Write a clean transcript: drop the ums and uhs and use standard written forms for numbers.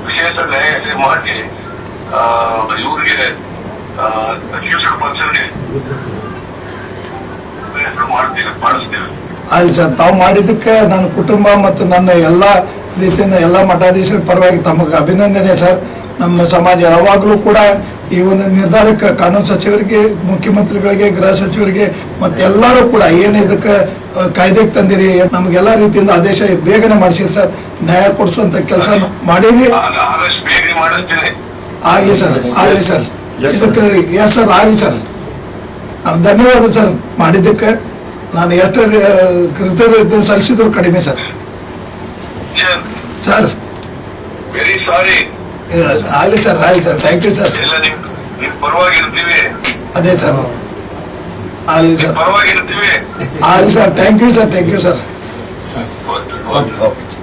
ವಿಶೇಷ ನ್ಯಾಯಾಲಯ ಮಾಡಿ ಇವ್ರಿಗೆ ಮಾಡಿಸ್ತೇವೆ. ಆಯ್ತು ಸರ್, ತಾವು ಮಾಡಿದ್ದಕ್ಕೆ ನನ್ನ ಕುಟುಂಬ ಮತ್ತು ನನ್ನ ಎಲ್ಲ ರೀತಿಯಿಂದ ಎಲ್ಲ ಮಠಾಧೀಶರ ಪರವಾಗಿ ತಮಗೆ ಅಭಿನಂದನೆ ಸರ್. ನಮ್ಮ ಸಮಾಜ ಯಾವಾಗಲೂ ಕೂಡ ಈ ಒಂದು ನಿರ್ಧಾರಕ್ಕೆ ಕಾನೂನು ಸಚಿವರಿಗೆ, ಮುಖ್ಯಮಂತ್ರಿಗಳಿಗೆ, ಗೃಹ ಸಚಿವರಿಗೆ ಮತ್ತೆಲ್ಲರೂ ಕೂಡ ಏನು ಇದಕ್ಕೆ ಕಾಯ್ದೆಗೆ ತಂದಿರಿ, ನಮಗೆಲ್ಲ ರೀತಿಯಿಂದ ಆದೇಶ ಬೇಗನೆ ಮಾಡಿಸಿರಿ ಸರ್. ನ್ಯಾಯ ಕೊಡಿಸುವಂತ ಕೆಲಸ ಮಾಡೀರಿ. ಆಗಲಿ ಸರ್, ಆಗಲಿ ಸರ್, ಇದಕ್ಕೆ ಎಸ್ ಸರ್, ಆಗಲಿ ಸರ್. ಧನ್ಯವಾದ ಸರ್ ಮಾಡಿದ್ದಕ್ಕೆ. ನಾನು ಎಷ್ಟು ಕೃತಜ್ಞತೆ ಸಲ್ಲಿಸಿದ್ರು ಕಡಿಮೆ ಸರ್. Sir very sorry. ಆಗಲಿ ಸರ್, ಆಗಲಿ ಸರ್, ಥ್ಯಾಂಕ್ ಯು ಸರ್. ಪರವಾಗಿರ್ತೀವಿ. ಅದೇ ಸರ್, ಆಗಲಿ ಸರ್, ಪರವಾಗಿರ್ತೀವಿ. ಆಗಲಿ sir, thank you sir, thank you sir. Okay.